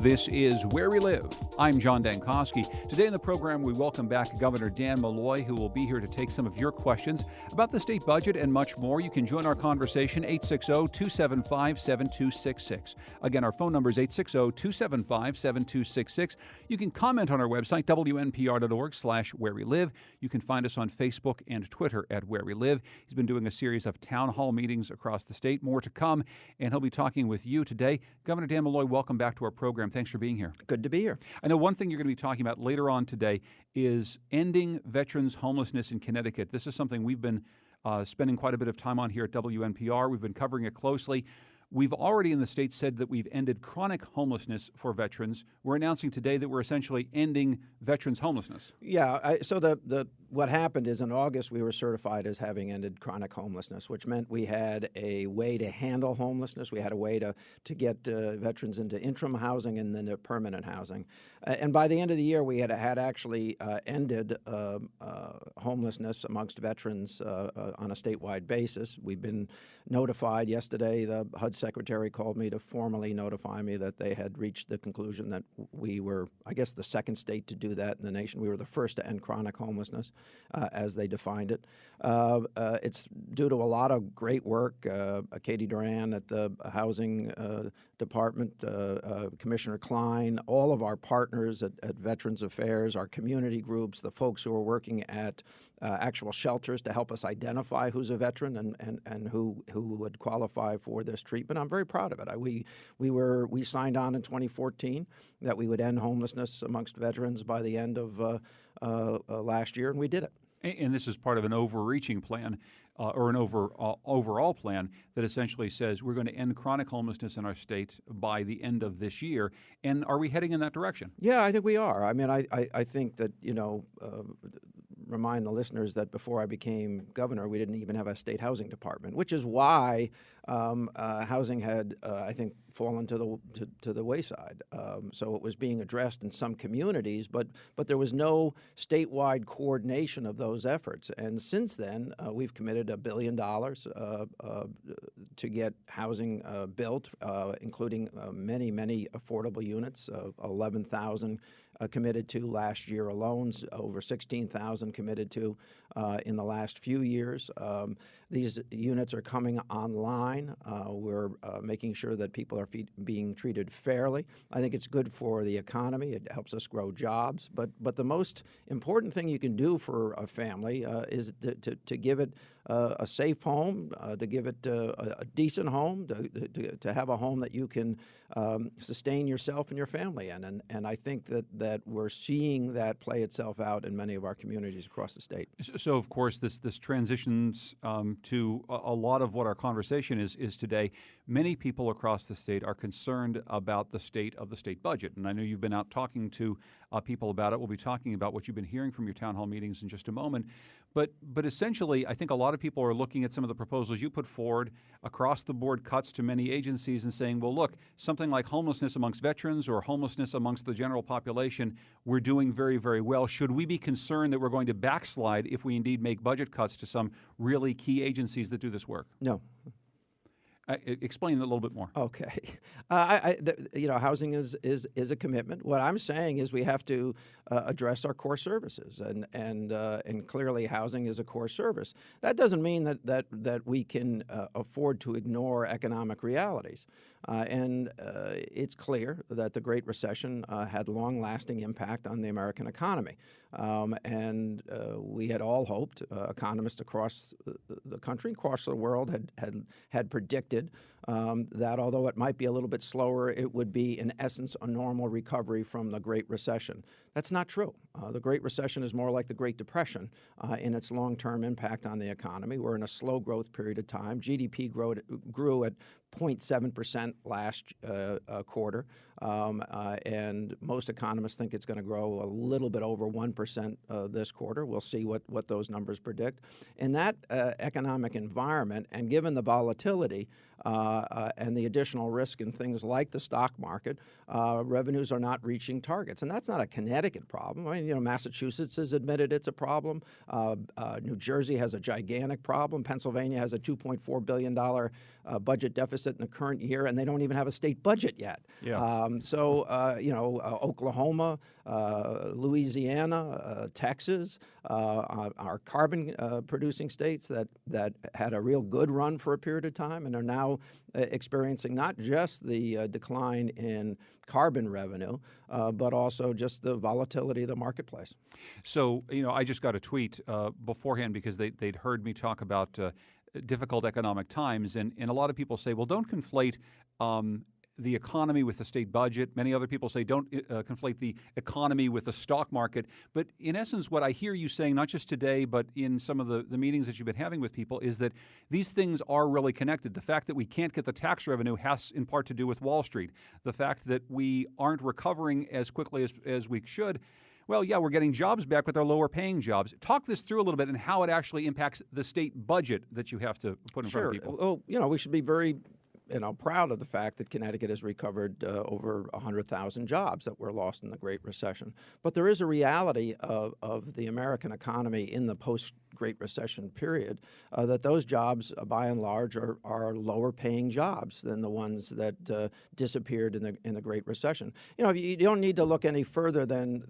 This is Where We Live. I'm John Dankosky. Today in the program, we welcome back Governor Dan Malloy, who will be here to take some of your questions about the state budget and much more. You can join our conversation, 860-275-7266. Again, our phone number is 860-275-7266. You can comment on our website, WNPR.org/Where We Live. You can find us on Facebook and Twitter at Where We Live. He's been doing a series of town hall meetings across the state. More to come, and he'll be talking with you today. Governor Dan Malloy, welcome back to our program. Thanks for being here. Good to be here. I know one thing you're going to be talking about later on today is ending veterans' homelessness in Connecticut. This is something we've been spending quite a bit of time on here at WNPR. We've been covering it closely. We've already in the state said that we've ended chronic homelessness for veterans. We're announcing today that we're essentially ending veterans' homelessness. Yeah, so what happened is in August we were certified as having ended chronic homelessness, which meant we had a way to handle homelessness. We had a way to get veterans into interim housing and then to permanent housing. And by the end of the year, we had actually ended homelessness amongst veterans on a statewide basis. We've been notified yesterday. The HUD secretary called me to formally notify me that they had reached the conclusion that we were, I guess, the second state to do that in the nation. We were the first to end chronic homelessness as they defined it. It's due to a lot of great work. Katie Duran at the Housing Department, Commissioner Klein, all of our partners at Veterans Affairs, our community groups, the folks who are working at actual shelters to help us identify who's a veteran and who would qualify for this treatment. I'm very proud of it. We signed on in 2014 that we would end homelessness amongst veterans by the end of last year, and we did it. And this is part of an overreaching plan or an overall plan that essentially says we're going to end chronic homelessness in our state by the end of this year. And are we heading in that direction? Yeah, I think we are. I mean, I think that, remind the listeners that before I became governor, we didn't even have a state housing department, which is why housing had, I think, fallen to the wayside. So it was being addressed in some communities, but there was no statewide coordination of those efforts. And since then, we've committed $1 billion to get housing built, including many affordable units, 11,000 committed to last year alone, over 16,000 committed to in the last few years. These units are coming online. We're making sure that people are being treated fairly. I think it's good for the economy. It helps us grow jobs. But the most important thing you can do for a family is to give it a safe home, to give it a decent home, to have a home that you can sustain yourself and your family in. And I think that we're seeing that play itself out in many of our communities across the state. So of course, this transitions to a lot of what our conversation is today. Many people across the state are concerned about the state of the state budget. And I know you've been out talking to people about it. We'll be talking about what you've been hearing from your town hall meetings in just a moment. But essentially, I think a lot of people are looking at some of the proposals you put forward, across the board cuts to many agencies, and saying, well, look, something like homelessness amongst veterans or homelessness amongst the general population, we're doing very, very well. Should we be concerned that we're going to backslide if we indeed make budget cuts to some really key agencies that do this work? No. Explain a little bit more. Okay. Housing is a commitment. What I'm saying is we have to address our core services, and clearly housing is a core service. That doesn't mean that we can afford to ignore economic realities. It's clear that the Great Recession had long-lasting impact on the American economy. We had all hoped, economists across the country, across the world had predicted that although it might be a little bit slower, it would be, in essence, a normal recovery from the Great Recession. That's not true. The Great Recession is more like the Great Depression in its long-term impact on the economy. We're in a slow growth period of time. GDP grew at 0.7% last quarter, and most economists think it's going to grow a little bit over 1% this quarter. We'll see what those numbers predict. In that economic environment, and given the volatility and the additional risk in things like the stock market, revenues are not reaching targets. And that's not a Connecticut problem. I mean, Massachusetts has admitted it's a problem. New Jersey has a gigantic problem. Pennsylvania has a $2.4 billion budget deficit in the current year, and they don't even have a state budget yet. Yeah. Oklahoma, Louisiana, Texas are carbon-producing states that had a real good run for a period of time and are now experiencing not just the decline in carbon revenue, but also just the volatility of the marketplace. So, I just got a tweet beforehand because they'd heard me talk about difficult economic times, and a lot of people say, well, don't conflate the economy with the state budget. Many other people say don't conflate the economy with the stock market. But in essence, what I hear you saying, not just today, but in some of the meetings that you've been having with people, is that these things are really connected. The fact that we can't get the tax revenue has in part to do with Wall Street. The fact that we aren't recovering as quickly as we should. Well, yeah, we're getting jobs back, but they're lower paying jobs. Talk this through a little bit and how it actually impacts the state budget that you have to put in front of people. Well, we should be very proud of the fact that Connecticut has recovered over 100,000 jobs that were lost in the Great Recession. But there is a reality of the American economy in the post-Great Recession period that those jobs, by and large, are lower-paying jobs than the ones that disappeared in the Great Recession. You don't need to look any further than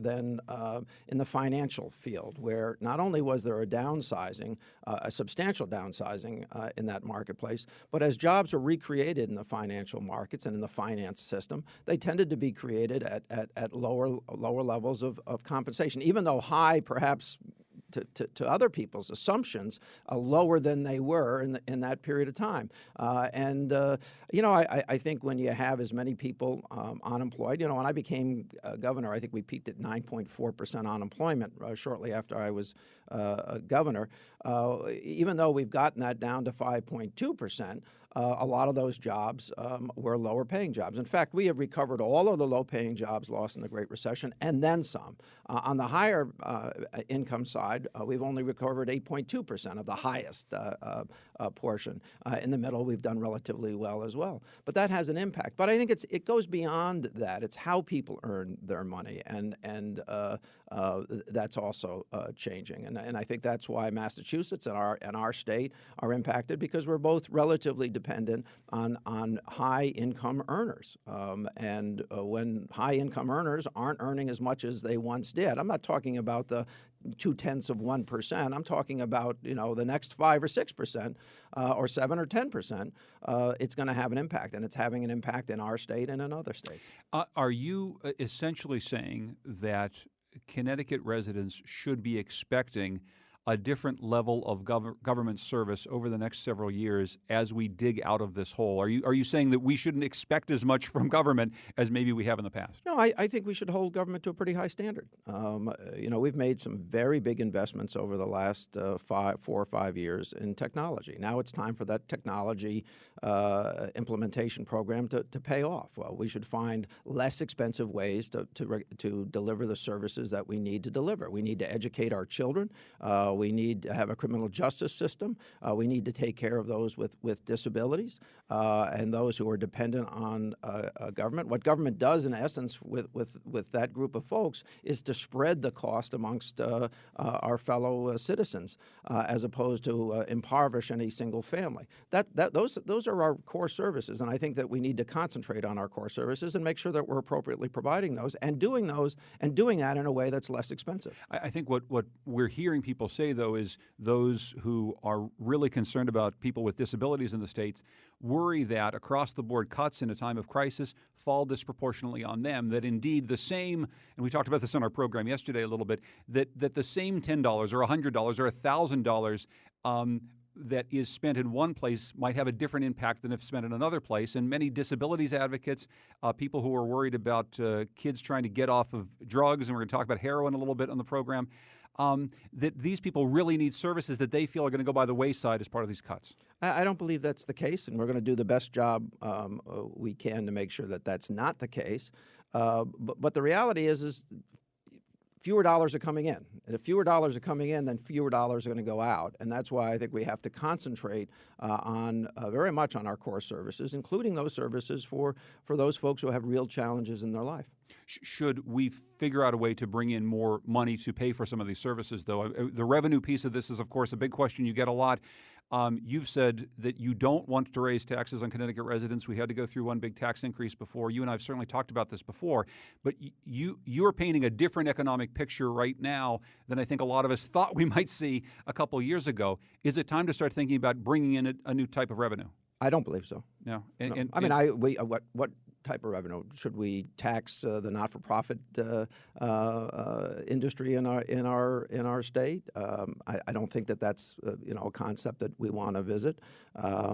in the financial field, where not only was there a downsizing, a substantial downsizing in that marketplace, but as jobs were recreated in the financial markets and in the finance system, they tended to be created at lower levels of compensation, even though high, perhaps to other people's assumptions, lower than they were in that period of time. I think when you have as many people unemployed, when I became governor, I think we peaked at 9.4% unemployment shortly after I was governor. Even though we've gotten that down to 5.2%, a lot of those jobs were lower-paying jobs. In fact, we have recovered all of the low-paying jobs lost in the Great Recession and then some. On the higher income side, we've only recovered 8.2% of the highest portion. In the middle, we've done relatively well as well. But that has an impact. But I think it goes beyond that. It's how people earn their money, and that's also changing. And I think that's why Massachusetts and our state are impacted, because we're both relatively dependent on high-income earners. When high-income earners aren't earning as much as they once did, I'm not talking about the 0.2%. I'm talking about the next 5 or 6%, or 7 or 10%. It's going to have an impact, and it's having an impact in our state and in other states. Are you essentially saying that Connecticut residents should be expecting a different level of government service over the next several years as we dig out of this hole? Are you saying that we shouldn't expect as much from government as maybe we have in the past? No, I think we should hold government to a pretty high standard. We've made some very big investments over the last 4 or 5 years in technology. Now it's time for that technology implementation program to pay off. Well, we should find less expensive ways to deliver the services that we need to deliver. We need to educate our children. We need to have a criminal justice system. We need to take care of those with disabilities and those who are dependent on government. What government does, in essence, with that group of folks is to spread the cost amongst our fellow citizens, as opposed to impoverish any single family. Those are our core services, and I think that we need to concentrate on our core services and make sure that we're appropriately providing those and doing that in a way that's less expensive. I think what we're hearing people say, though, is those who are really concerned about people with disabilities in the states worry that across-the-board cuts in a time of crisis fall disproportionately on them, that indeed the same, and we talked about this on our program yesterday a little bit, that the same $10 or $100 or $1,000 that is spent in one place might have a different impact than if spent in another place. And many disabilities advocates, people who are worried about kids trying to get off of drugs, and we're going to talk about heroin a little bit on the program, that these people really need services that they feel are going to go by the wayside as part of these cuts. I don't believe that's the case, and we're going to do the best job we can to make sure that that's not the case. But the reality is fewer dollars are coming in. And if fewer dollars are coming in, then fewer dollars are going to go out. And that's why I think we have to concentrate on very much on our core services, including those services for those folks who have real challenges in their life. Should we figure out a way to bring in more money to pay for some of these services, though? The revenue piece of this is, of course, a big question you get a lot. You've said that you don't want to raise taxes on Connecticut residents. We had to go through one big tax increase before. You and I have certainly talked about this before. But you're painting a different economic picture right now than I think a lot of us thought we might see a couple of years ago. Is it time to start thinking about bringing in a new type of revenue? I don't believe so. No. What type of revenue? Should we tax the not-for-profit industry in our state? I don't think that's a concept that we want to visit. I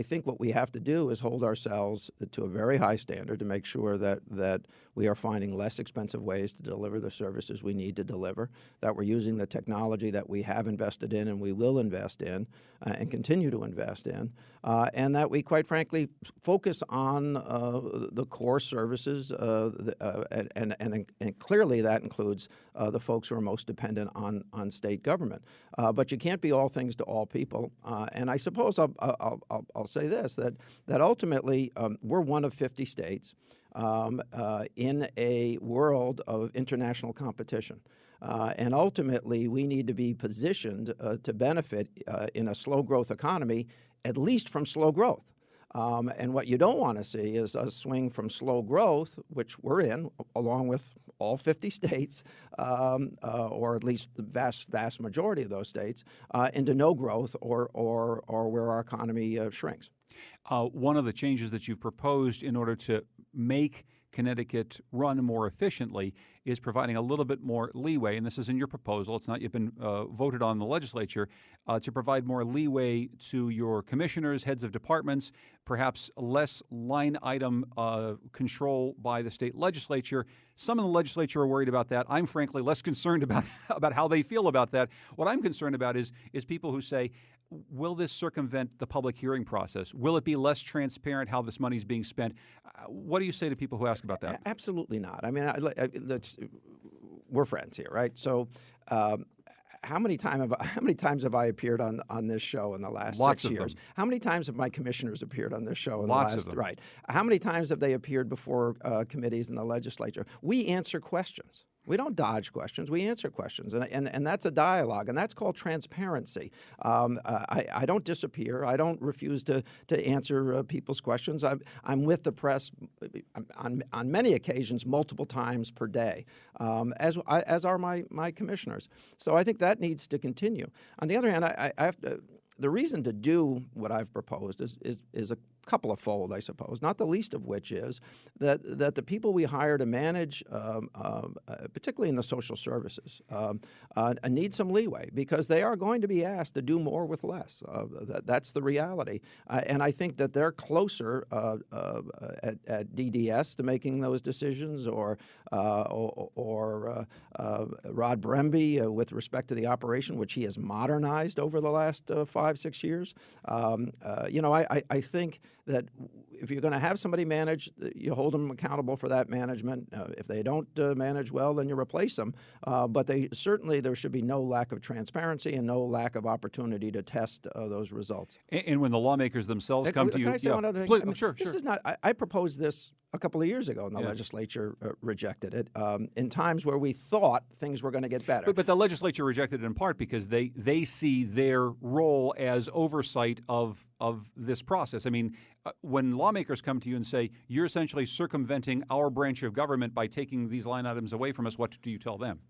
think what we have to do is hold ourselves to a very high standard to make sure that we are finding less expensive ways to deliver the services we need to deliver, that we're using the technology that we have invested in and we will invest in and continue to invest in, and that we, quite frankly, focus on the core services, and clearly that includes the folks who are most dependent on state government. But you can't be all things to all people. And I suppose I'll say this, that ultimately we're one of 50 states in a world of international competition. And ultimately, we need to be positioned to benefit in a slow growth economy, at least from slow growth. And what you don't want to see is us swing from slow growth, which we're in, along with all 50 states, or at least the vast majority of those states, into no growth or where our economy shrinks. One of the changes that you've proposed in order to make Connecticut run more efficiently is providing a little bit more leeway, and this is in your proposal, it's not yet been voted on in the legislature, to provide more leeway to your commissioners, heads of departments, perhaps less line item control by the state legislature. Some in the legislature are worried about that. I'm frankly less concerned about how they feel about that. What I'm concerned about is people who say, will this circumvent the public hearing process? Will it be less transparent how this money is being spent? What do you say to people who ask about that? Absolutely not. I mean, we're friends here, right? So, how many times have I appeared on this show in the last Lots 6 years? Them. How many times have my commissioners appeared on this show in Lots the last? Of them. Right. How many times have they appeared before committees in the legislature? We answer questions. We don't dodge questions. We answer questions, and that's a dialogue, and that's called transparency. I don't disappear. I don't refuse to answer people's questions. I'm with the press on many occasions, multiple times per day, as are my commissioners. So I think that needs to continue. On the other hand, I have to. The reason to do what I've proposed is a couple of fold, I suppose, not the least of which is that the people we hire to manage, particularly in the social services, need some leeway because they are going to be asked to do more with less. That's the reality. And I think that they're closer at DDS to making those decisions or Rod Bremby with respect to the operation, which he has modernized over the last 5-6 years. I think that if you're going to have somebody manage, you hold them accountable for that management. If they don't manage well, then you replace them. But there should be no lack of transparency and no lack of opportunity to test those results. And when the lawmakers themselves come to you, can I say one other thing? Please, sure. This is not. I proposed this a couple of years ago, and the legislature rejected it in times where we thought things were going to get better. But the legislature rejected it in part because they see their role as oversight of this process. I mean, when lawmakers come to you and say, you're essentially circumventing our branch of government by taking these line items away from us, what do you tell them?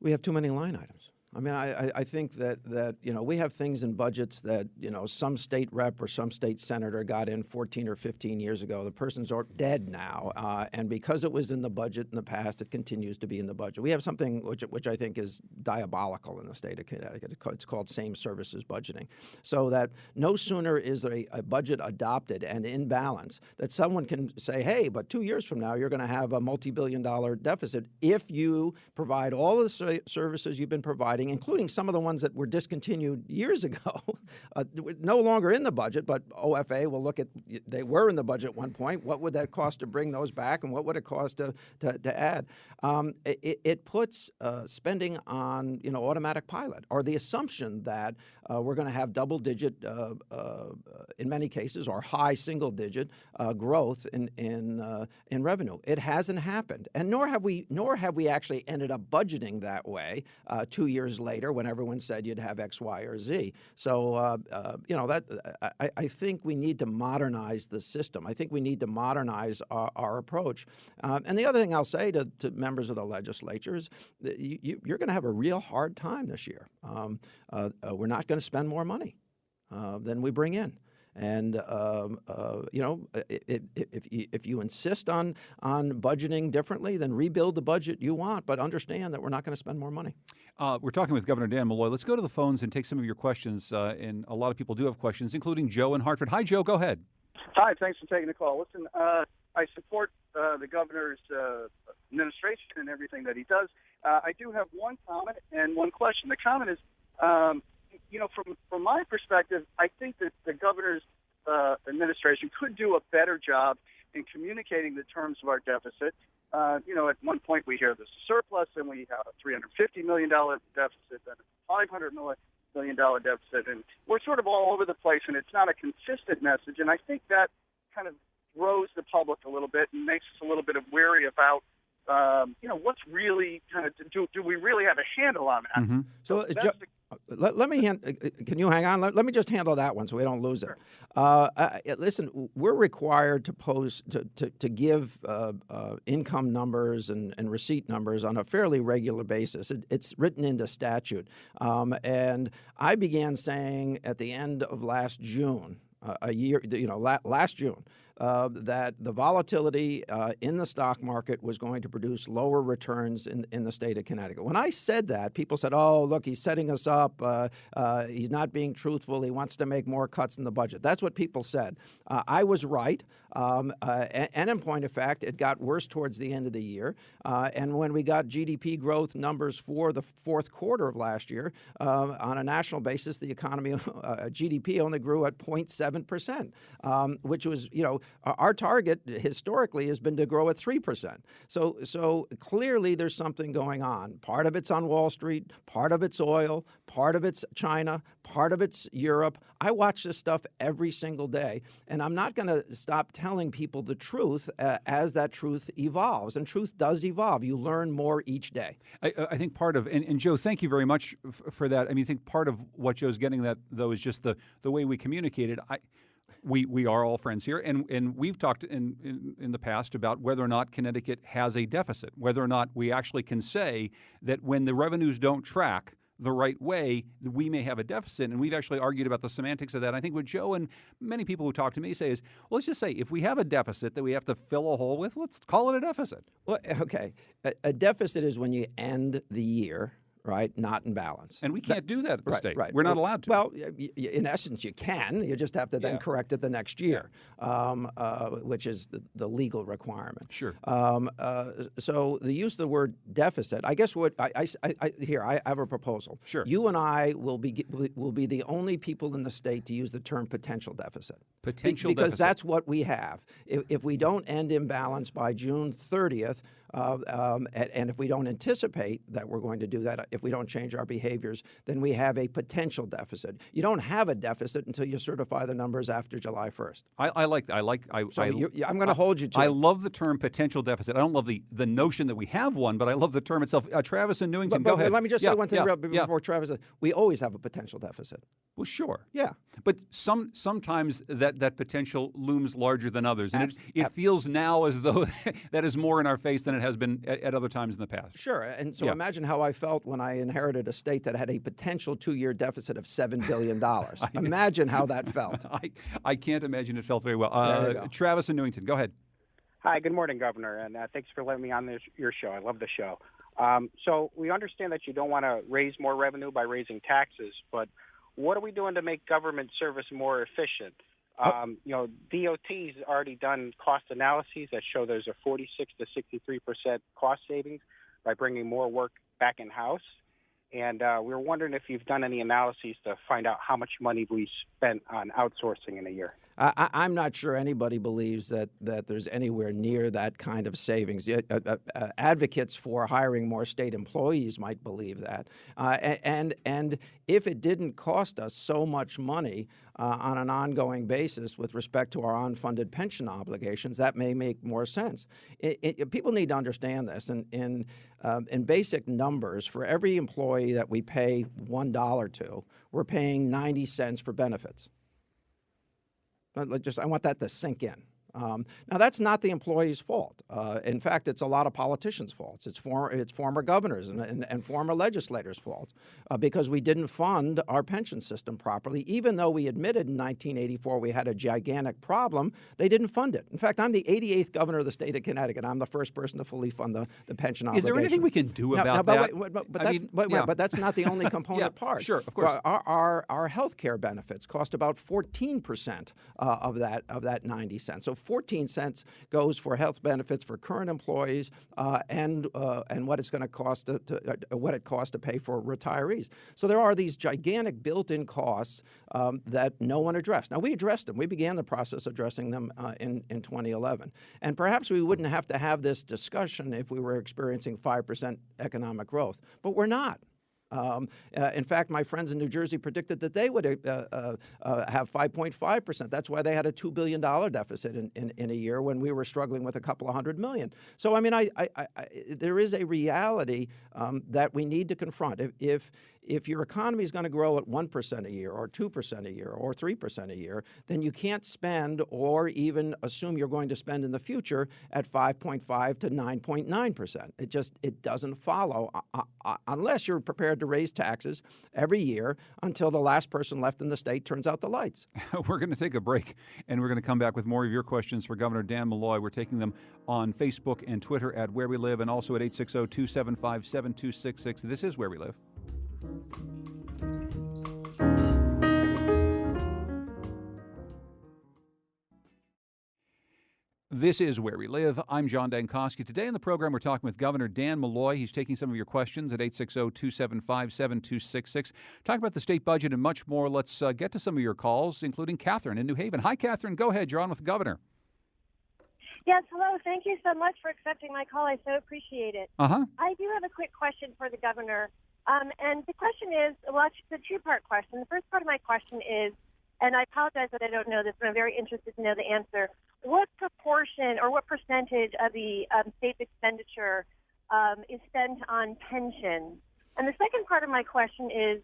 We have too many line items. I mean, I think that we have things in budgets that, some state rep or some state senator got in 14 or 15 years ago. The person's dead now. And because it was in the budget in the past, it continues to be in the budget. We have something which I think is diabolical in the state of Connecticut. It's called same services budgeting. So that no sooner is a budget adopted and in balance that someone can say, hey, but 2 years from now, you're going to have a multi-billion-dollar deficit if you provide all the services you've been providing spending, including some of the ones that were discontinued years ago, no longer in the budget, but OFA will look at, they were in the budget at one point. What would that cost to bring those back, and what would it cost to add? It puts spending on automatic pilot, or the assumption that we're going to have double-digit, in many cases, or high single-digit growth in revenue. It hasn't happened, and nor have we actually ended up budgeting that way 2 years later when everyone said you'd have X, Y, or Z. So I think we need to modernize the system. I think we need to modernize our approach. And the other thing I'll say to members of the legislature is that you're going to have a real hard time this year. We're not going to spend more money than we bring in. And if you insist on budgeting differently, then rebuild the budget you want, but understand that we're not going to spend more money. We're talking with Governor Dan Malloy. Let's go to the phones and take some of your questions. And a lot of people do have questions, including Joe in Hartford. Hi, Joe. Go ahead. Hi. Thanks for taking the call. Listen, I support the governor's administration and everything that he does. I do have one comment and one question. The comment is, from my perspective, I think that the governor's administration could do a better job in communicating the terms of our deficit. At one point we hear there's a surplus, and we have a $350 million deficit, then a $500 million deficit, and we're sort of all over the place, and it's not a consistent message. And I think that kind of throws the public a little bit and makes us a little bit wary about what's really kind of do we really have a handle on that? Mm-hmm. So let me can you hang on? Let me just handle that one so we don't lose it. Listen, we're required to give income numbers and receipt numbers on a fairly regular basis. It's written into statute, and I began saying at the end of last June. Last June, that the volatility in the stock market was going to produce lower returns in the state of Connecticut. When I said that, people said, "Oh, look, he's setting us up. He's not being truthful. He wants to make more cuts in the budget." That's what people said. I was right. And in point of fact, it got worse towards the end of the year. And when we got GDP growth numbers for the fourth quarter of last year, on a national basis, the economy, GDP only grew at 0.7%, which was, our target historically has been to grow at 3%. So clearly there's something going on. Part of it's on Wall Street, part of it's oil, part of it's China, part of it's Europe. I watch this stuff every single day, and I'm not going to stop telling people the truth as that truth evolves. And truth does evolve. You learn more each day. I think part of, and Joe, thank you very much for that. I mean, I think part of what Joe's getting at, though, is just the way we communicated. We are all friends here, and we've talked in the past about whether or not Connecticut has a deficit, whether or not we actually can say that when the revenues don't track the right way, we may have a deficit. And we've actually argued about the semantics of that. I think what Joe and many people who talk to me say is, well, let's just say if we have a deficit that we have to fill a hole with, let's call it a deficit. Well, okay. A deficit is when you end the year, right, not in balance. And we can't do that at the state. Right. We're not allowed to. Well, in essence, you can. You just have to then correct it the next year, which is the legal requirement. Sure. So the use of the word deficit, I guess what I have a proposal. Sure. You and I will be the only people in the state to use the term potential deficit. Potential because deficit. that's what we have. If we don't end in balance by June 30th, and if we don't anticipate that we're going to do that, if we don't change our behaviors, then we have a potential deficit. You don't have a deficit until you certify the numbers after July 1st. I'm going to hold you to it. I love the term potential deficit. I don't love the notion that we have one, but I love the term itself. Travis in Newington, go ahead. Let me just say one thing before Travis says. We always have a potential deficit. Well, sure. Yeah. But sometimes that potential looms larger than others. And it feels now as though that is more in our face than it has been at other times in the past. Sure. And so imagine how I felt when I inherited a state that had a potential 2-year deficit of $7 billion. Imagine how that felt. I can't imagine it felt very well. Travis in Newington, go ahead. Hi, good morning, Governor, and thanks for letting me on your show. I love the show. So we understand that you don't want to raise more revenue by raising taxes, but what are we doing to make government service more efficient? DOT's already done cost analyses that show there's a 46 to 63% cost savings by bringing more work back in-house. And we were wondering if you've done any analyses to find out how much money we spent on outsourcing in a year. I'm not sure anybody believes that there's anywhere near that kind of savings. Advocates for hiring more state employees might believe that. And if it didn't cost us so much money on an basis with respect to our unfunded pension obligations, that may make more sense. People need to understand this. In basic numbers, for every employee that we pay $1 to, we're paying 90 cents for benefits. I want that to sink in. Now, that's not the employee's fault. In fact, it's a lot of politicians' faults. It's former governors and former legislators' faults because we didn't fund our pension system properly. Even though we admitted in 1984 we had a gigantic problem, they didn't fund it. In fact, I'm the 88th governor of the state of Connecticut. I'm the first person to fully fund the pension obligation. Is there anything we can do about that? But that's not the only component part. Sure, of course. Our health care benefits cost about 14% of that 90 cents. So 14 cents goes for health benefits for current employees and what it's going to cost what it costs to pay for retirees. So there are these gigantic built-in costs that no one addressed. Now, we addressed them. We began the process of addressing them in 2011. And perhaps we wouldn't have to have this discussion if we were experiencing 5% economic growth, but we're not. In fact, my friends in New Jersey predicted that they would have 5.5%. That's why they had a $2 billion deficit in a year when we were struggling with a couple of $100 million. So, I mean, there is a reality that we need to confront. If your economy is going to grow at 1% a year or 2% a year or 3% a year, then you can't spend or even assume you're going to spend in the future at 5.5 to 9.9%. It doesn't follow unless you're prepared to raise taxes every year until the last person left in the state turns out the lights. We're going to take a break, and we're going to come back with more of your questions for Governor Dan Malloy. We're taking them on Facebook and Twitter at Where We Live and also at 860-275-7266. This is Where We Live. This is Where We Live. I'm John Dankosky. Today on the program, we're talking with Governor Dan Malloy. He's taking some of your questions at 860-275-7266. Talking about the state budget and much more. Let's get to some of your calls, including Catherine in New Haven. Hi, Catherine. Go ahead. You're on with the Governor. Yes, hello. Thank you so much for accepting my call. I so appreciate it. I do have a quick question for the Governor. And the question is, well, it's a two-part question. The first part of my question is, and I apologize that I don't know this, but I'm very interested to know the answer. What proportion or what percentage of the state's expenditure is spent on pensions? And the second part of my question is,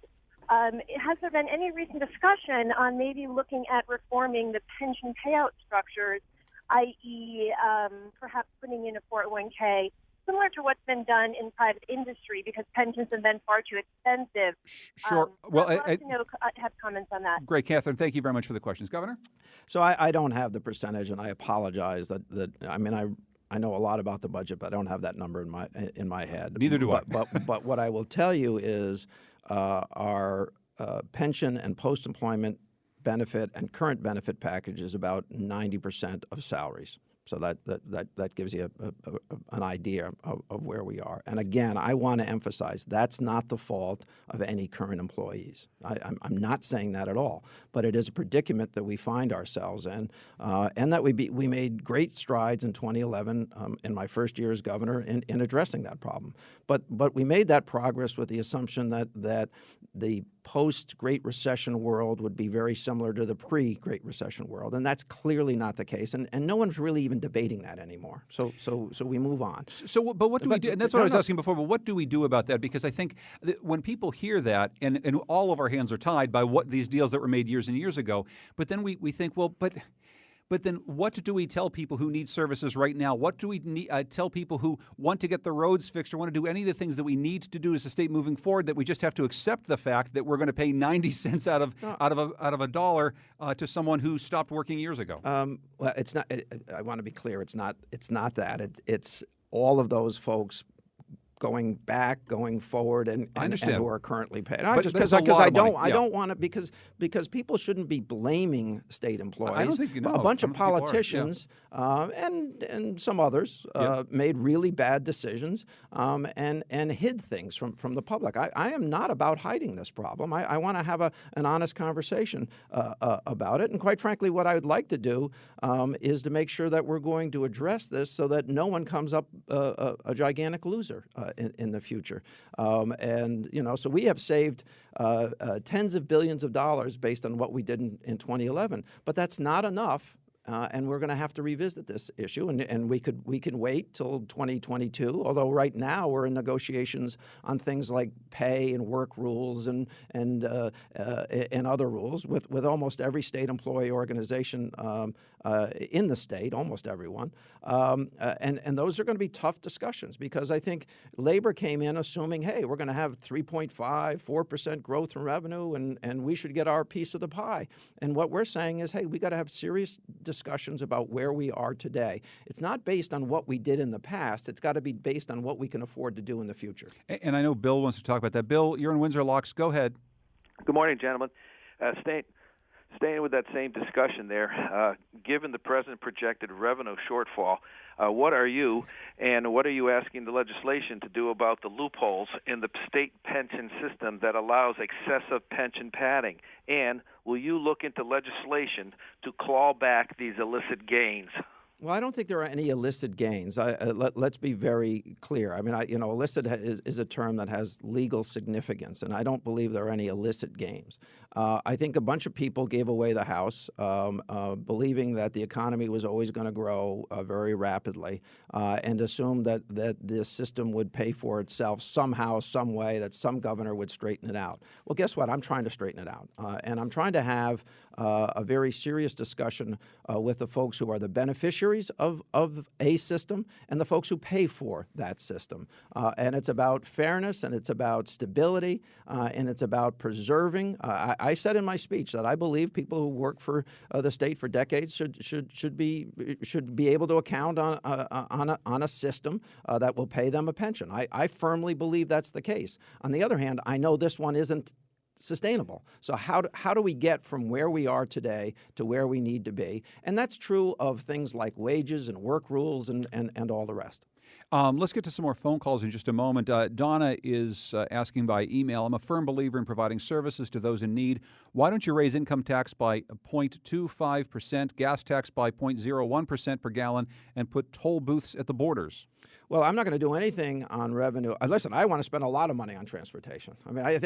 has there been any recent discussion on maybe looking at reforming the pension payout structures, i.e., perhaps putting in a 401k, similar to what's been done in private industry, because pensions have been far too expensive. Sure. Well, I'd love to have comments on that. Great, Catherine. Thank you very much for the questions. Governor? So I don't have the percentage, and I apologize. I know a lot about the budget, but I don't have that number in my head. Neither do I. But what I will tell you is our pension and post-employment benefit and current benefit package is about 90% of salaries. So that gives you an idea of where we are. And again, I want to emphasize that's not the fault of any current employees. I'm not saying that at all. But it is a predicament that we find ourselves in, and that we made great strides in 2011 in my first year as governor in addressing that problem. But we made that progress with the assumption that the post-Great Recession world would be very similar to the pre-Great Recession world, and that's clearly not the case. And no one's really even debating that anymore. So we move on. But what do we do? And that's what I was asking before. But what do we do about that? Because I think that when people hear that, and all of our hands are tied by what these deals that were made years and years ago, but then we think, well, but then what do we tell people who need services right now? What do we tell people who want to get the roads fixed or want to do any of the things that we need to do as a state moving forward, that we just have to accept the fact that we're going to pay 90 cents out of a dollar to someone who stopped working years ago? Well, it's not. I want to be clear. It's not that. It's all of those folks going back, going forward, and who are currently paid. Just because I don't want to, because people shouldn't be blaming state employees. I don't think a bunch of politicians and some others made really bad decisions and hid things from the public. I am not about hiding this problem. I want to have an honest conversation about it. And quite frankly, what I would like to do is to make sure that we're going to address this so that no one comes up a gigantic loser in the future. So we have saved tens of billions of dollars based on what we did in 2011, but that's not enough. And we're going to have to revisit this issue, and we can wait till 2022. Although right now we're in negotiations on things like pay and work rules and other rules with almost every state employee organization in the state, almost everyone. And those are going to be tough discussions because I think labor came in assuming, hey, we're going to have 4% growth in revenue, and we should get our piece of the pie. And what we're saying is, hey, we got to have serious discussions about where we are today. It's not based on what we did in the past. It's got to be based on what we can afford to do in the future. And I know Bill wants to talk about that. Bill, you're in Windsor Locks. Go ahead. Good morning, gentlemen. Staying with that same discussion there, given the present projected revenue shortfall, what are you asking the legislation to do about the loopholes in the state pension system that allows excessive pension padding? And will you look into legislation to claw back these illicit gains? Well, I don't think there are any illicit gains. Let's be very clear. I mean, illicit is a term that has legal significance, and I don't believe there are any illicit gains. I think a bunch of people gave away the house, believing that the economy was always going to grow very rapidly, and assumed that this system would pay for itself somehow, some way, that some governor would straighten it out. Well, guess what? I'm trying to straighten it out, and I'm trying to have a very serious discussion with the folks who are the beneficiaries of a system and the folks who pay for that system. And it's about fairness, and it's about stability, and it's about preserving. I said in my speech that I believe people who work for the state for decades should be able to account on a system that will pay them a pension. I firmly believe that's the case. On the other hand, I know this one isn't sustainable. So how do we get from where we are today to where we need to be? And that's true of things like wages and work rules and all the rest. Let's get to some more phone calls in just a moment. Donna is asking by email, I'm a firm believer in providing services to those in need. Why don't you raise income tax by 0.25%, gas tax by 0.01% per gallon, and put toll booths at the borders? Well, I'm not going to do anything on revenue. Listen, I want to spend a lot of money on transportation. I mean, I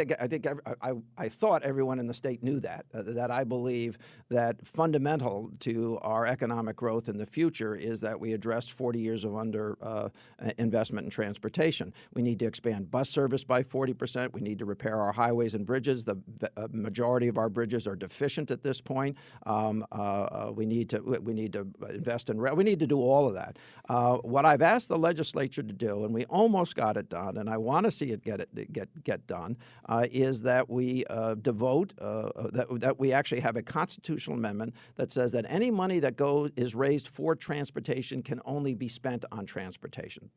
thought everyone in the state knew that I believe that fundamental to our economic growth in the future is that we address 40 years of under investment in transportation. We need to expand bus service by 40%. We need to repair our highways and bridges. The majority of our bridges are deficient at this point. We need to invest in rail. We need to do all of that. What I've asked the legislature to do, and we almost got it done, and I want to see it get done, is that we devote that we actually have a constitutional amendment that says that any money that is raised for transportation can only be spent on transportation.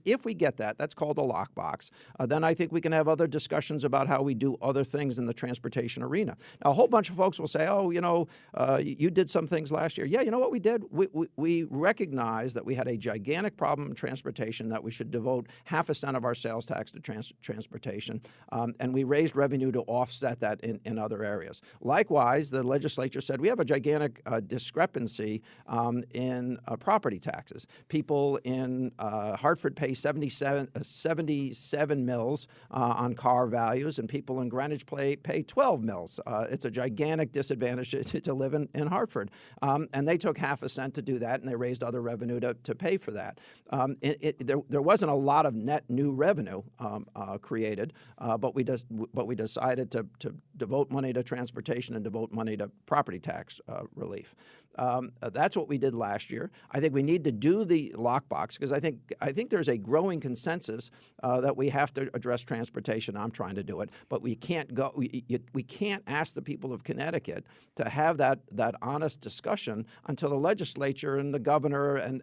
If we get that, that's called a lockbox. Then I think we can have other discussions about how we do other things in the transportation arena. Now, a whole bunch of folks will say, "Oh, you did some things last year." Yeah, you know what we did? We recognized that we had a gigantic problem in transportation, that we should devote 0.5% of our sales tax to transportation, and we raised revenue to offset that in other areas. Likewise, the legislature said we have a gigantic discrepancy in property taxes. People in Hartford pay 77 mills on car values, and people in Greenwich pay 12 mills. It's a gigantic disadvantage to live in Hartford. And they took 0.5% to do that, and they raised other revenue to pay for that. There wasn't a lot of net new revenue created, but we decided to devote money to transportation and devote money to property tax relief. That's what we did last year. I think we need to do the lockbox because I think there's a growing consensus that we have to address transportation. I'm trying to do it, but we can't go. We can't ask the people of Connecticut to have that honest discussion until the legislature and the governor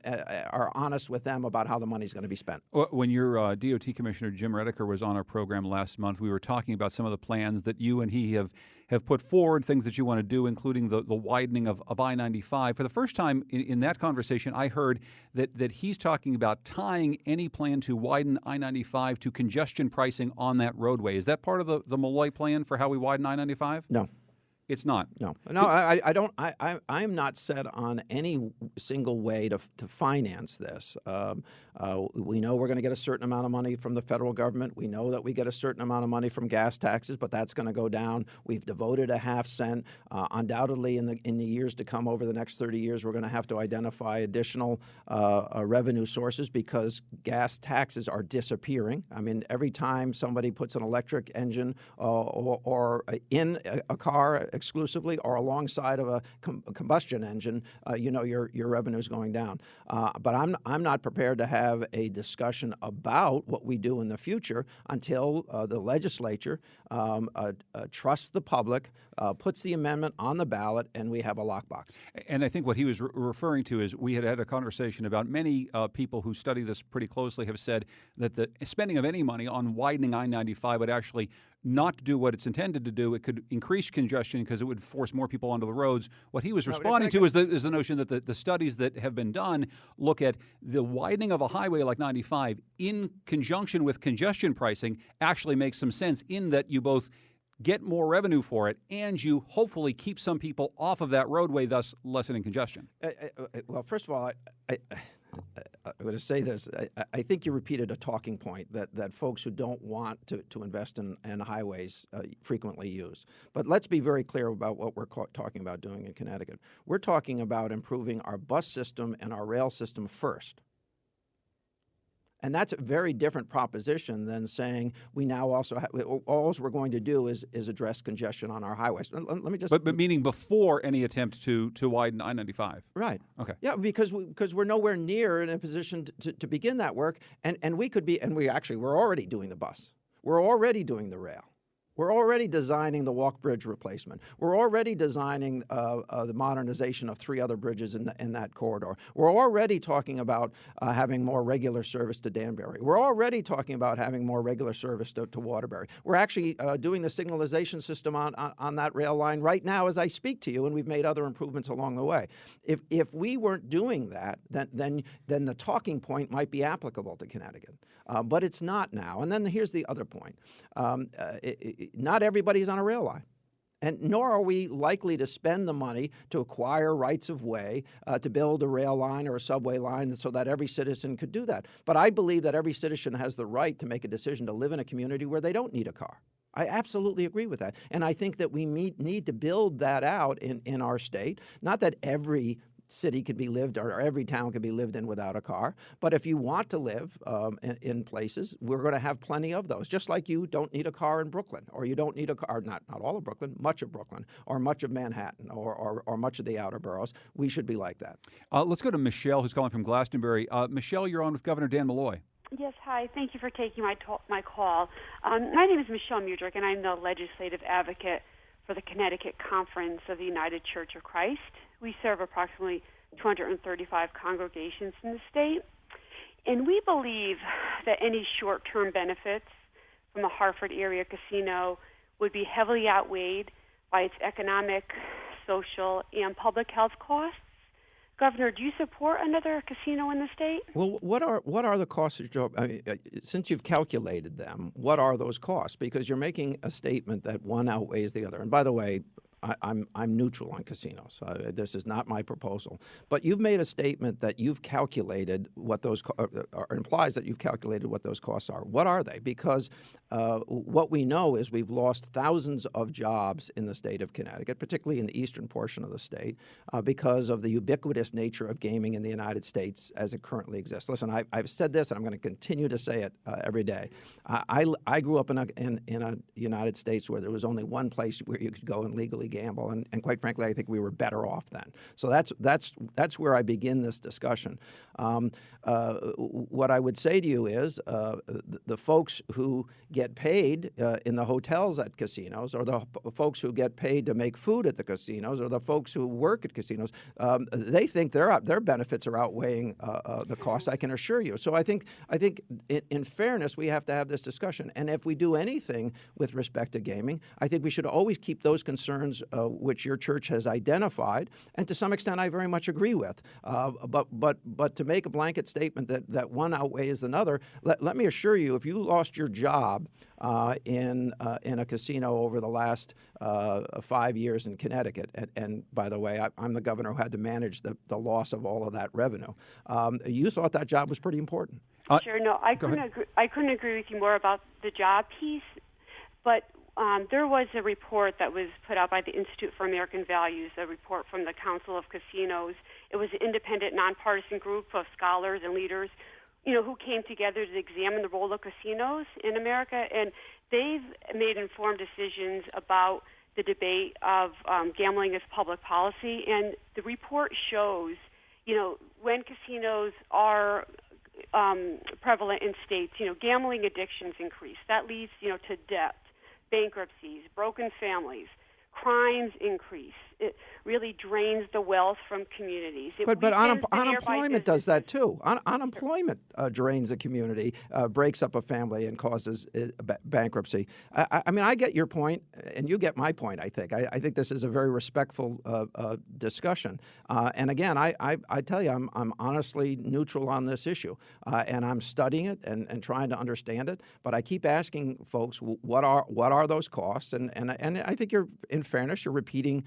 are honest with them about how the money's going to be spent. When your DOT Commissioner Jim Redeker was on our program last month, we were talking about some of the plans that you and he have put forward, things that you want to do, including the widening of I-95. For the first time in that conversation, I heard that he's talking about tying any plan to widen I-95 to congestion pricing on that roadway. Is that part of the Malloy plan for how we widen I-95? No. It's not. No, I don't. I'm not set on any single way to finance this. We know we're going to get a certain amount of money from the federal government. We know that we get a certain amount of money from gas taxes, but that's going to go down. We've devoted a half cent. Undoubtedly, in the years to come, over the next 30 years, we're going to have to identify additional revenue sources because gas taxes are disappearing. I mean, every time somebody puts an electric engine or in a car exclusively or alongside of a combustion engine, your revenue is going down. But I'm not prepared to have a discussion about what we do in the future until the legislature trusts the public, puts the amendment on the ballot, and we have a lockbox. And I think what he was referring to is we had a conversation about many people who study this pretty closely have said that the spending of any money on widening I-95 would actually not do what it's intended to do. It could increase congestion because it would force more people onto the roads. What he was responding to is the notion that the studies that have been done look at the widening of a highway like 95 in conjunction with congestion pricing actually makes some sense in that you both get more revenue for it and you hopefully keep some people off of that roadway, thus lessening congestion. Well, first of all, I'm going to say this. I think you repeated a talking point that folks who don't want to invest in highways frequently use. But let's be very clear about what we're talking about doing in Connecticut. We're talking about improving our bus system and our rail system first. And that's a very different proposition than saying we now also all we're going to do is address congestion on our highways. Let me just. But meaning before any attempt to widen I-95. Right. Okay. Yeah, because we're nowhere near in a position to begin that work, and we could be, and we're already doing the bus. We're already doing the rail. We're already designing the walk bridge replacement. We're already designing the modernization of 3 other bridges in that corridor. We're already talking about having more regular service to Danbury. We're already talking about having more regular service to Waterbury. We're actually doing the signalization system on that rail line right now as I speak to you, and we've made other improvements along the way. If we weren't doing that, then the talking point might be applicable to Connecticut, but it's not now. And then here's the other point. Not everybody's on a rail line. And nor are we likely to spend the money to acquire rights of way to build a rail line or a subway line so that every citizen could do that. But I believe that every citizen has the right to make a decision to live in a community where they don't need a car. I absolutely agree with that. And I think that we need to build that out in our state. Not that every city could be lived or every town could be lived in without a car. But if you want to live in places, we're going to have plenty of those. Just like you don't need a car in Brooklyn, or you don't need a car, not all of Brooklyn, much of Brooklyn, or much of Manhattan, or much of the outer boroughs. We should be like that. Let's go to Michelle, who's calling from Glastonbury. Michelle, you're on with Governor Dan Malloy. Yes, hi. Thank you for taking my call. My name is Michelle Mudrick, and I'm the legislative advocate for the Connecticut Conference of the United Church of Christ. We serve approximately 235 congregations in the state, and we believe that any short-term benefits from the Hartford area casino would be heavily outweighed by its economic, social, and public health costs. Governor, do you support another casino in the state? Well, what are the costs? Since you've calculated them, what are those costs? Because you're making a statement that one outweighs the other. And by the way, I'm neutral on casinos. This is not my proposal. But you've made a statement that you've calculated what those or implies that you've calculated what those costs are. What are they? Because what we know is we've lost thousands of jobs in the state of Connecticut, particularly in the eastern portion of the state, because of the ubiquitous nature of gaming in the United States as it currently exists. Listen, I've said this, and I'm going to continue to say it every day. I grew up in a United States where there was only one place where you could go and legally gamble, and quite frankly, I think we were better off then. So that's where I begin this discussion. What I would say to you is the folks who get paid in the hotels at casinos, or the folks who get paid to make food at the casinos, or the folks who work at casinos, they think their benefits are outweighing the cost, I can assure you. So I think in fairness, we have to have this discussion. And if we do anything with respect to gaming, I think we should always keep those concerns which your church has identified, and to some extent I very much agree with. But to make a blanket statement that one outweighs another, let me assure you, if you lost your job in a casino over the last 5 years in Connecticut, and by the way, I'm the governor who had to manage the loss of all of that revenue, you thought that job was pretty important. Sure. No, I couldn't agree with you more about the job piece, but there was a report that was put out by the Institute for American Values, a report from the Council of Casinos. It was an independent, nonpartisan group of scholars and leaders, who came together to examine the role of casinos in America, and they've made informed decisions about the debate of gambling as public policy. And the report shows, when casinos are prevalent in states, gambling addictions increase. That leads, to debt, bankruptcies, broken families, crimes increase. It really drains the wealth from communities. But unemployment does that too. Unemployment drains a community, breaks up a family, and causes bankruptcy. I mean, I get your point, and you get my point, I think. I think this is a very respectful discussion. And again, I tell you, I'm honestly neutral on this issue, and I'm studying it and trying to understand it. But I keep asking folks, what are those costs? And I think in fairness, you're repeating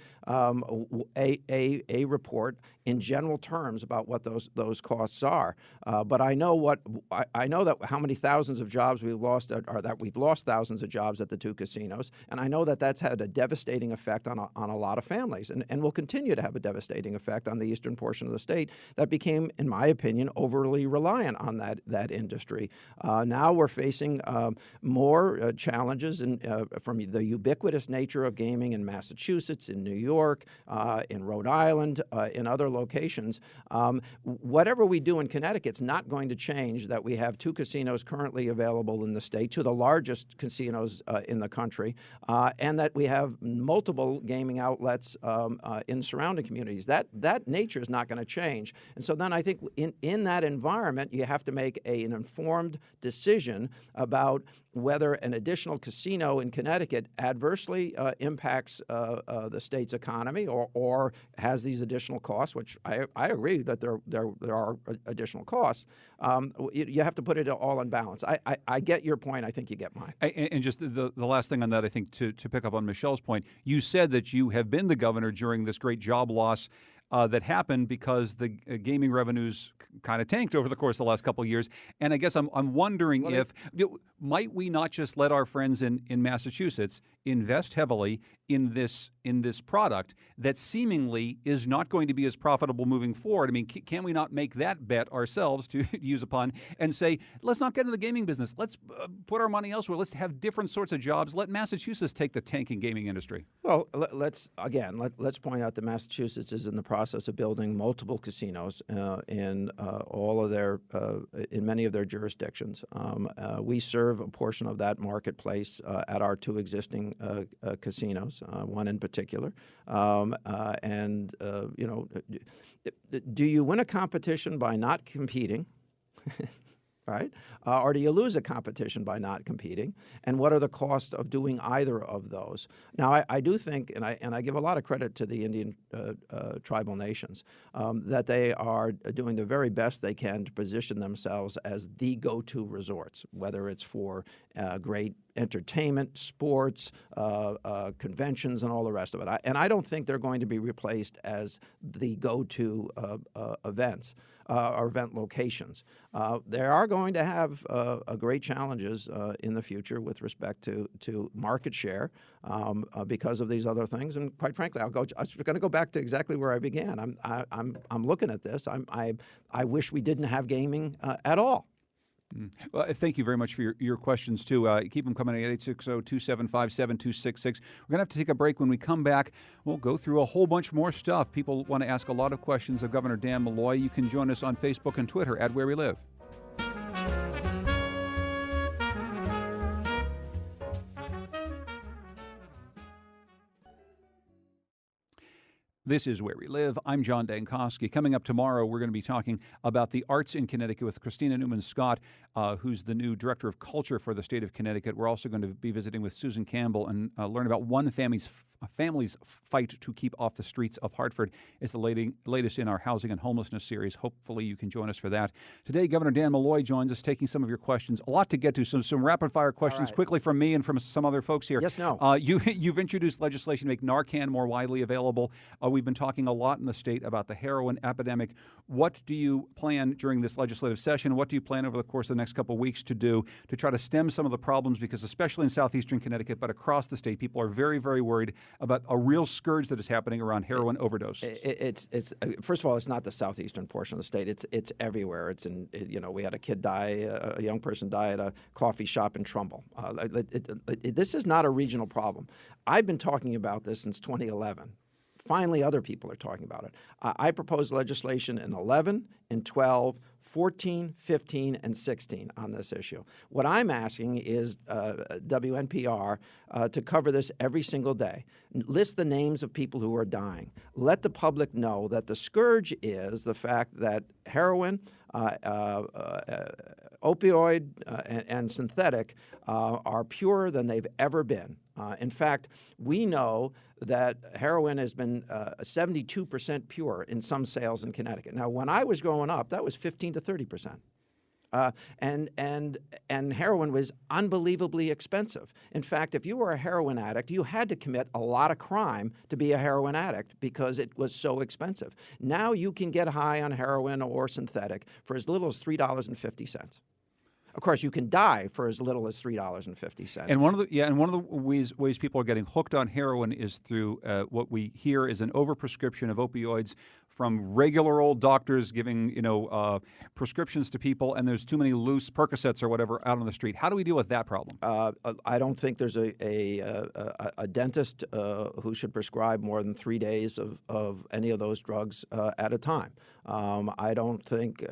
a report in general terms about what those costs are. But I know that how many thousands of jobs we've lost, or that we've lost thousands of jobs at the two casinos, and I know that that's had a devastating effect on a lot of families, and will continue to have a devastating effect on the eastern portion of the state that became, in my opinion, overly reliant on that industry. Now we're facing more challenges from the ubiquitous nature of gaming in Massachusetts, in New York, in Rhode Island, in other locations. Whatever we do in Connecticut's not going to change that we have two casinos currently available in the state, two of the largest casinos in the country, and that we have multiple gaming outlets in surrounding communities. That nature is not going to change. And so then I think in that environment, you have to make an informed decision about whether an additional casino in Connecticut adversely impacts the state's economy or has these additional costs, which I agree that there are additional costs. You have to put it all in balance. I get your point. I think you get mine. And just the last thing on that, I think, to pick up on Michelle's point, you said that you have been the governor during this great job loss that happened because the gaming revenues kind of tanked over the course of the last couple of years. And I guess I'm wondering might we not just let our friends in Massachusetts invest heavily in this product that seemingly is not going to be as profitable moving forward? I mean, can we not make that bet ourselves, to use a pun, and say, let's not get into the gaming business. Let's put our money elsewhere. Let's have different sorts of jobs. Let Massachusetts take the tanking gaming industry. Well, let's point out that Massachusetts is in the process of building multiple casinos in many of their jurisdictions. We serve a portion of that marketplace at our two existing casinos, one in particular. Do you win a competition by not competing? Right? Or do you lose a competition by not competing? And what are the costs of doing either of those? Now, I do think, and I give a lot of credit to the Indian tribal nations, that they are doing the very best they can to position themselves as the go-to resorts, whether it's for great entertainment, sports, conventions, and all the rest of it. I don't think they're going to be replaced as the go-to events or event locations. They are going to have great challenges in the future with respect to market share because of these other things. And quite frankly, I'm going to go back to exactly where I began. I'm looking at this. I wish we didn't have gaming at all. Well, thank you very much for your questions, too. Keep them coming at 860-275-7266. We're going to have to take a break. When we come back, we'll go through a whole bunch more stuff. People want to ask a lot of questions of Governor Dan Malloy. You can join us on Facebook and Twitter at Where We Live. This is Where We Live. I'm John Dankosky. Coming up tomorrow, we're going to be talking about the arts in Connecticut with Christina Newman-Scott, who's the new Director of Culture for the state of Connecticut. We're also going to be visiting with Susan Campbell and learn about one family's fight to keep off the streets of Hartford. It's the latest in our housing and homelessness series. Hopefully you can join us for that. Today, Governor Dan Malloy joins us, taking some of your questions. A lot to get to, some rapid-fire questions quickly from me and from some other folks here. Yes, no. You've introduced legislation to make Narcan more widely available. We've been talking a lot in the state about the heroin epidemic. What do you plan during this legislative session? What do you plan over the course of the next couple of weeks to do to try to stem some of the problems? Because especially in southeastern Connecticut, but across the state, people are very, very worried about a real scourge that is happening around heroin overdoses. It's first of all, it's not the southeastern portion of the state. It's everywhere. It's in, we had a kid die, a young person die at a coffee shop in Trumbull. This is not a regional problem. I've been talking about this since 2011. Finally, other people are talking about it. I proposed legislation in 11, in 12, 14, 15, and 16 on this issue. What I'm asking is WNPR to cover this every single day. List the names of people who are dying. Let the public know that the scourge is the fact that heroin, opioid, and synthetic are purer than they've ever been. In fact, we know that heroin has been 72% pure in some sales in Connecticut. Now, when I was growing up, that was 15 to 30%. And heroin was unbelievably expensive. In fact, if you were a heroin addict, you had to commit a lot of crime to be a heroin addict because it was so expensive. Now you can get high on heroin or synthetic for as little as $3.50. Of course, you can die for as little as $3.50. And one of the ways people are getting hooked on heroin is through what we hear is an overprescription of opioids from regular old doctors giving prescriptions to people, and there's too many loose Percocets or whatever out on the street. How do we deal with that problem? I don't think there's a dentist who should prescribe more than 3 days of any of those drugs at a time. I don't think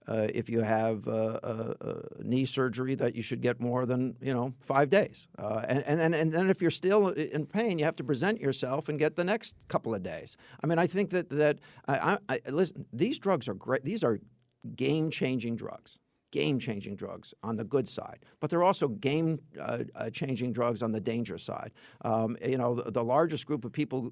if you have knee surgery that you should get more than 5 days. And then if you're still in pain, you have to present yourself and get the next couple of days. I mean, I think that listen, these drugs are great. These are game-changing drugs. Game-changing drugs on the good side, but they're also game-changing drugs on the danger side. The largest group of people,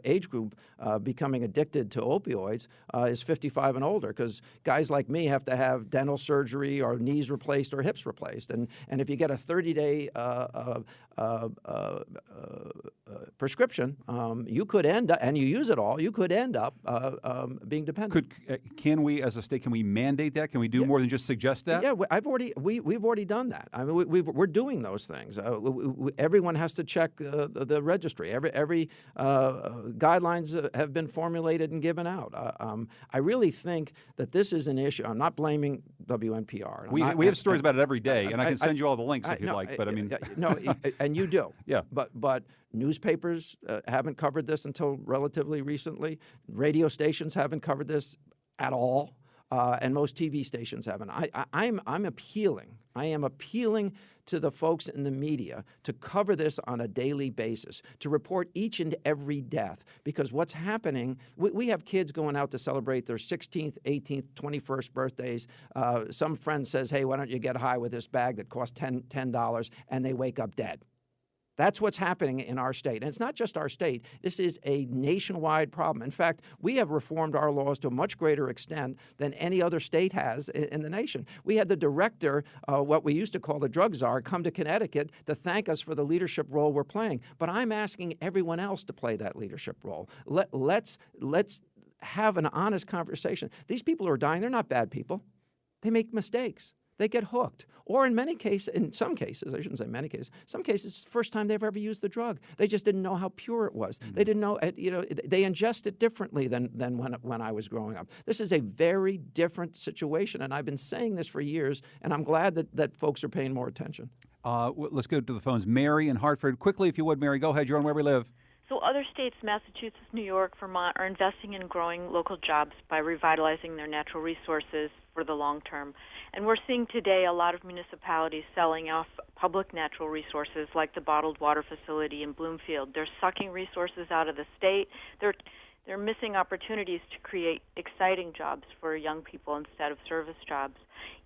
age group, becoming addicted to opioids is 55 and older, because guys like me have to have dental surgery or knees replaced or hips replaced. And if you get a 30-day prescription, you could end up, and you use it all, you could end up being dependent. Can we, as a state, can we mandate that? Can we do more than just suggest that? Yeah, we've already done that. I mean, we're doing those things. Everyone has to check the registry. Every guidelines have been formulated and given out. I really think that this is an issue. I'm not blaming WNPR. We have stories about it every day, and I can send you all the links if you'd like. But I mean, no, and you do. Yeah. But newspapers haven't covered this until relatively recently. Radio stations haven't covered this at all. And most TV stations haven't. I'm appealing. I am appealing to the folks in the media to cover this on a daily basis, to report each and every death, because what's happening, we have kids going out to celebrate their 16th, 18th, 21st birthdays. Some friend says, hey, why don't you get high with this bag that costs $10, and they wake up dead. That's what's happening in our state. And it's not just our state. This is a nationwide problem. In fact, we have reformed our laws to a much greater extent than any other state has in the nation. We had the director, what we used to call the drug czar, come to Connecticut to thank us for the leadership role we're playing. But I'm asking everyone else to play that leadership role. Let's have an honest conversation. These people who are dying, they're not bad people. They make mistakes. They get hooked. Or in some cases, I shouldn't say many cases, some cases, it's the first time they've ever used the drug. They just didn't know how pure it was. They didn't know, they ingest it differently than when I was growing up. This is a very different situation, and I've been saying this for years, and I'm glad that folks are paying more attention. Let's go to the phones. Mary in Hartford. Quickly, if you would, Mary, go ahead. You're on Where We Live. So other states, Massachusetts, New York, Vermont, are investing in growing local jobs by revitalizing their natural resources for the long term. And we're seeing today a lot of municipalities selling off public natural resources like the bottled water facility in Bloomfield. They're sucking resources out of the state. They're missing opportunities to create exciting jobs for young people instead of service jobs.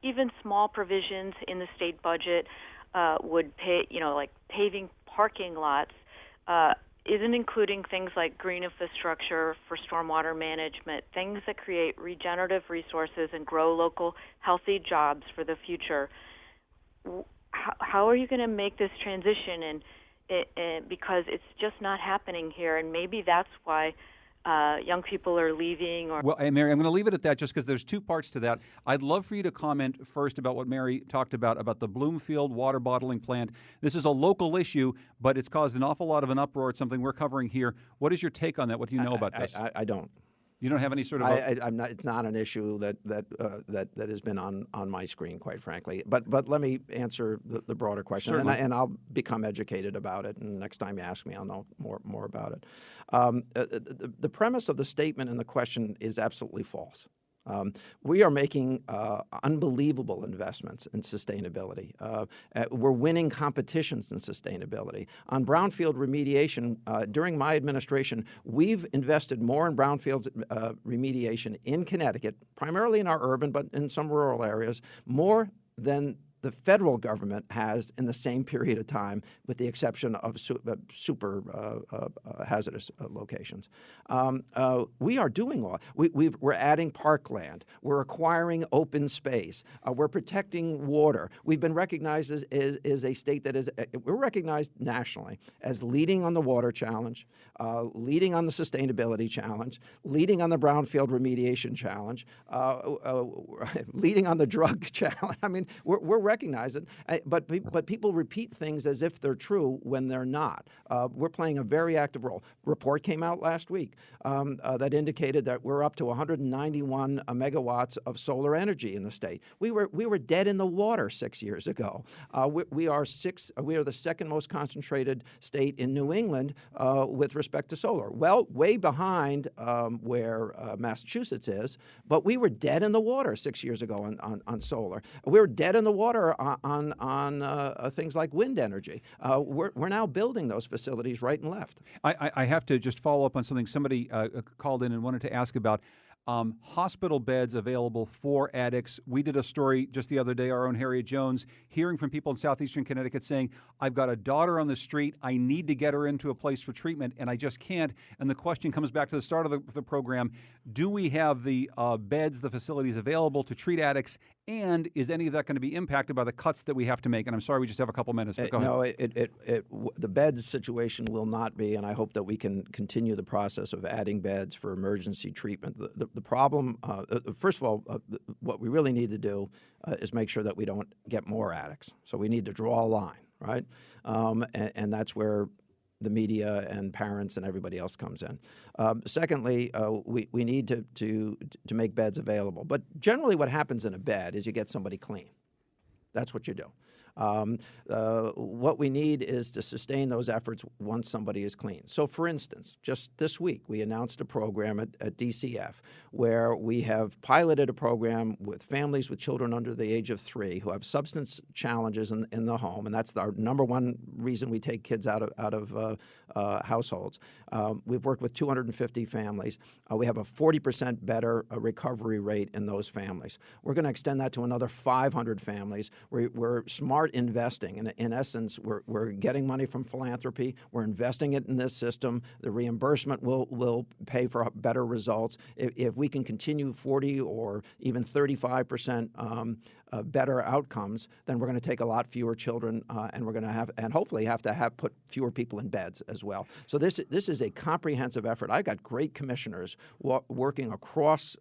Even small provisions in the state budget would pay, like paving parking lots, isn't including things like green infrastructure for stormwater management, things that create regenerative resources and grow local healthy jobs for the future. How are you going to make this transition? Because it's just not happening here, and maybe that's why young people are leaving. Well, hey, Mary, I'm going to leave it at that just because there's two parts to that. I'd love for you to comment first about what Mary talked about the Bloomfield water bottling plant. This is a local issue, but it's caused an awful lot of an uproar. It's something we're covering here. What is your take on that? What do you know about this? I don't. You don't have any sort of... I'm not. It's not an issue that has been on my screen, quite frankly. But let me answer the broader question, and I'll become educated about it. And next time you ask me, I'll know more about it. The premise of the statement in the question is absolutely false. We are making unbelievable investments in sustainability. We're winning competitions in sustainability. On brownfield remediation, during my administration, we've invested more in brownfield remediation in Connecticut, primarily in our urban, but in some rural areas, more than the federal government has in the same period of time, with the exception of super hazardous locations. We are doing all. We're adding parkland. We're acquiring open space. We're protecting water. We've been recognized as a state that is, we're recognized nationally as leading on the water challenge, leading on the sustainability challenge, leading on the brownfield remediation challenge, leading on the drug challenge. I mean, we're recognize it, but people repeat things as if they're true when they're not. We're playing a very active role. Report came out last week that indicated that we're up to 191 megawatts of solar energy in the state. We were dead in the water 6 years ago. We are the second most concentrated state in New England with respect to solar. Well, way behind where Massachusetts is, but we were dead in the water 6 years ago on solar. We were dead in the water on things like wind energy. We're now building those facilities right and left. I have to just follow up on something somebody called in and wanted to ask about. Hospital beds available for addicts. We did a story just the other day, our own Harriet Jones, hearing from people in southeastern Connecticut saying, I've got a daughter on the street, I need to get her into a place for treatment, and I just can't. And the question comes back to the start of the program, do we have the beds, the facilities available to treat addicts, and is any of that going to be impacted by the cuts that we have to make? And I'm sorry, we just have a couple minutes, but go ahead. No, the beds situation will not be, and I hope that we can continue the process of adding beds for emergency treatment. The problem, first of all, what we really need to do is make sure that we don't get more addicts. So we need to draw a line, right? And that's where the media and parents and everybody else comes in. Secondly, we need to make beds available. But generally what happens in a bed is you get somebody clean. That's what you do. What we need is to sustain those efforts once somebody is clean. So, for instance, just this week, we announced a program at DCF where we have piloted a program with families with children under the age of 3 who have substance challenges in the home, and that's our number one reason we take kids out of households. We've worked with 250 families. We have a 40% better recovery rate in those families. We're going to extend that to another 500 families. We're smart start investing. And in essence, we're getting money from philanthropy. We're investing it in this system. The reimbursement will pay for better results. If we can continue 40 or even 35% better outcomes, then we're going to take a lot fewer children, and we're going to have, and hopefully have to put fewer people in beds as well. So this is a comprehensive effort. I got great commissioners working across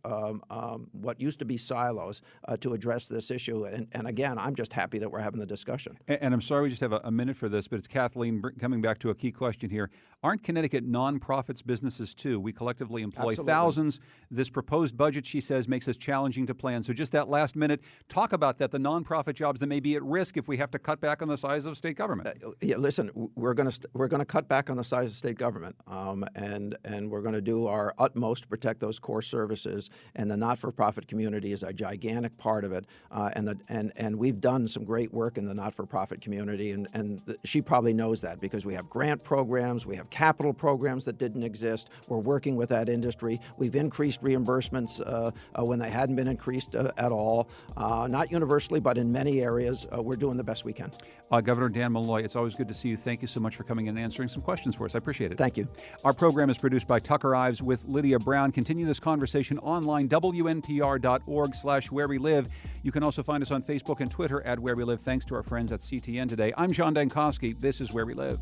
what used to be silos to address this issue. And again, I'm just happy that we're having the discussion. And I'm sorry we just have a minute for this, but it's Kathleen coming back to a key question here. Aren't Connecticut nonprofits businesses too? We collectively employ Absolutely. thousands. This proposed budget, she says, makes us challenging to plan. So just that last minute, talk about that, the nonprofit jobs that may be at risk if we have to cut back on the size of state government. Yeah, listen, we're going to cut back on the size of state government, and we're going to do our utmost to protect those core services. And the not-for-profit community is a gigantic part of it. And we've done some great work in the not-for-profit community, and she probably knows that because we have grant programs, we have capital programs that didn't exist. We're working with that industry. We've increased reimbursements when they hadn't been increased at all. Not universally, but in many areas, we're doing the best we can. Governor Dan Malloy, it's always good to see you. Thank you so much for coming in and answering some questions for us. I appreciate it. Thank you. Our program is produced by Tucker Ives with Lydia Brown. Continue this conversation online, WNPR.org/wherewelive. You can also find us on Facebook and Twitter @wherewelive. Thanks to our friends at CTN today. I'm John Dankowski. This is Where We Live.